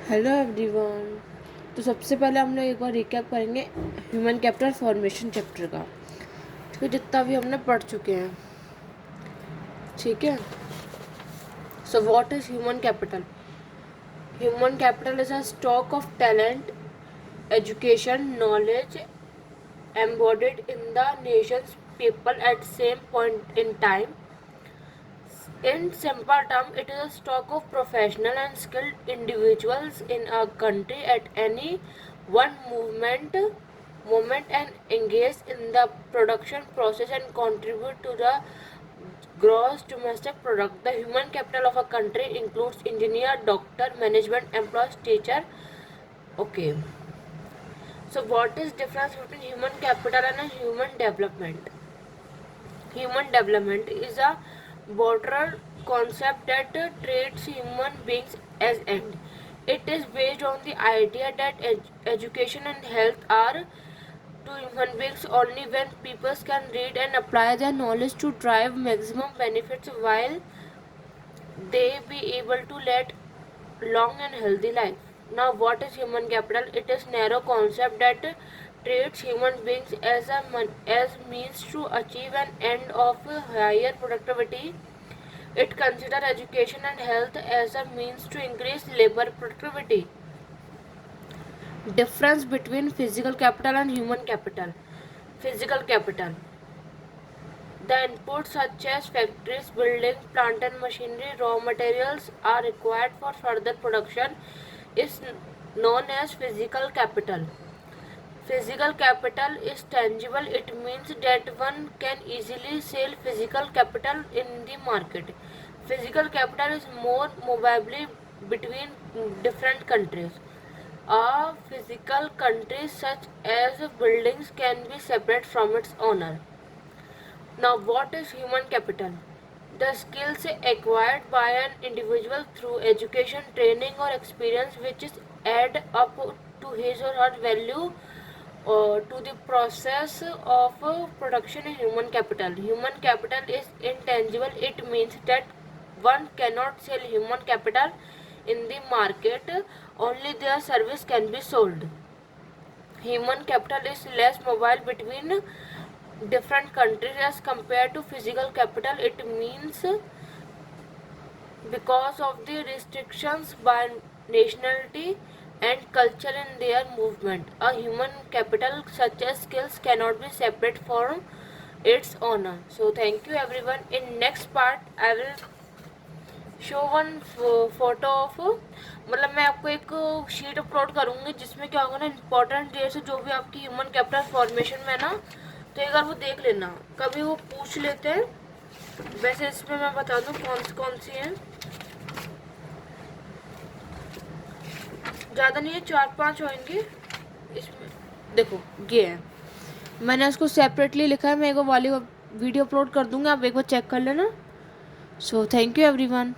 Hello everyone. तो सबसे पहले हम लोग एक बार रिकैप करेंगे ह्यूमन कैपिटल फॉर्मेशन चैप्टर का। ठीक है, जितना भी हमने पढ़ चुके हैं। ठीक है, so what is human capital? Human capital is a stock of talent, education, knowledge embodied in the nation's people at same point in time. In simple terms, it is a stock of professional and skilled individuals in a country at any one moment and engage in the production process and contribute to the gross domestic product. The human capital of a country includes engineer, doctor, management employees, teacher. Okay. So what is difference between human capital and a human development? Human development is a broader concept that treats human beings as end. It is based on the idea that education and health are to human beings only when people can read and apply their knowledge to drive maximum benefits while they be able to lead long and healthy life. Now, what is human capital? It is narrow concept that treats human beings as means to achieve an end of higher productivity. It considers education and health as a means to increase labor productivity. Difference between physical capital and human capital. Physical capital. The inputs such as factories, buildings, plant and machinery, raw materials are required for further production is known as physical capital. Physical capital is tangible. It means that one can easily sell physical capital in the market. Physical capital is more movable between different countries. A physical country such as buildings can be separate from its owner. Now, what is human capital? The skills acquired by an individual through education, training, or experience which is add up to his or her value to the process of production in human capital. Human capital is intangible. It means that one cannot sell human capital in the market, only their service can be sold. Human capital is less mobile between different countries as compared to physical capital. It means because of the restrictions by nationality and culture in their movement, a human capital such as skills cannot be separate from its owner. So thank you everyone. In next part I will show one photo of, मतलब मैं आपको एक sheet upload करूँगी जिसमें क्या होगा ना, important dates जो भी आपकी ह्यूमन कैपिटल फॉर्मेशन में ना, तो एक बार वो देख लेना, कभी वो पूछ लेते हैं। वैसे इसमें मैं बता दूँ कौन सी हैं, ज़्यादा नहीं है, 4-5 होंगे इसमें। देखो ये है, मैंने उसको सेपरेटली लिखा है, मैं एक वाली वीडियो अपलोड कर दूँगी, आप एक बार चेक कर लेना। So thank you everyone.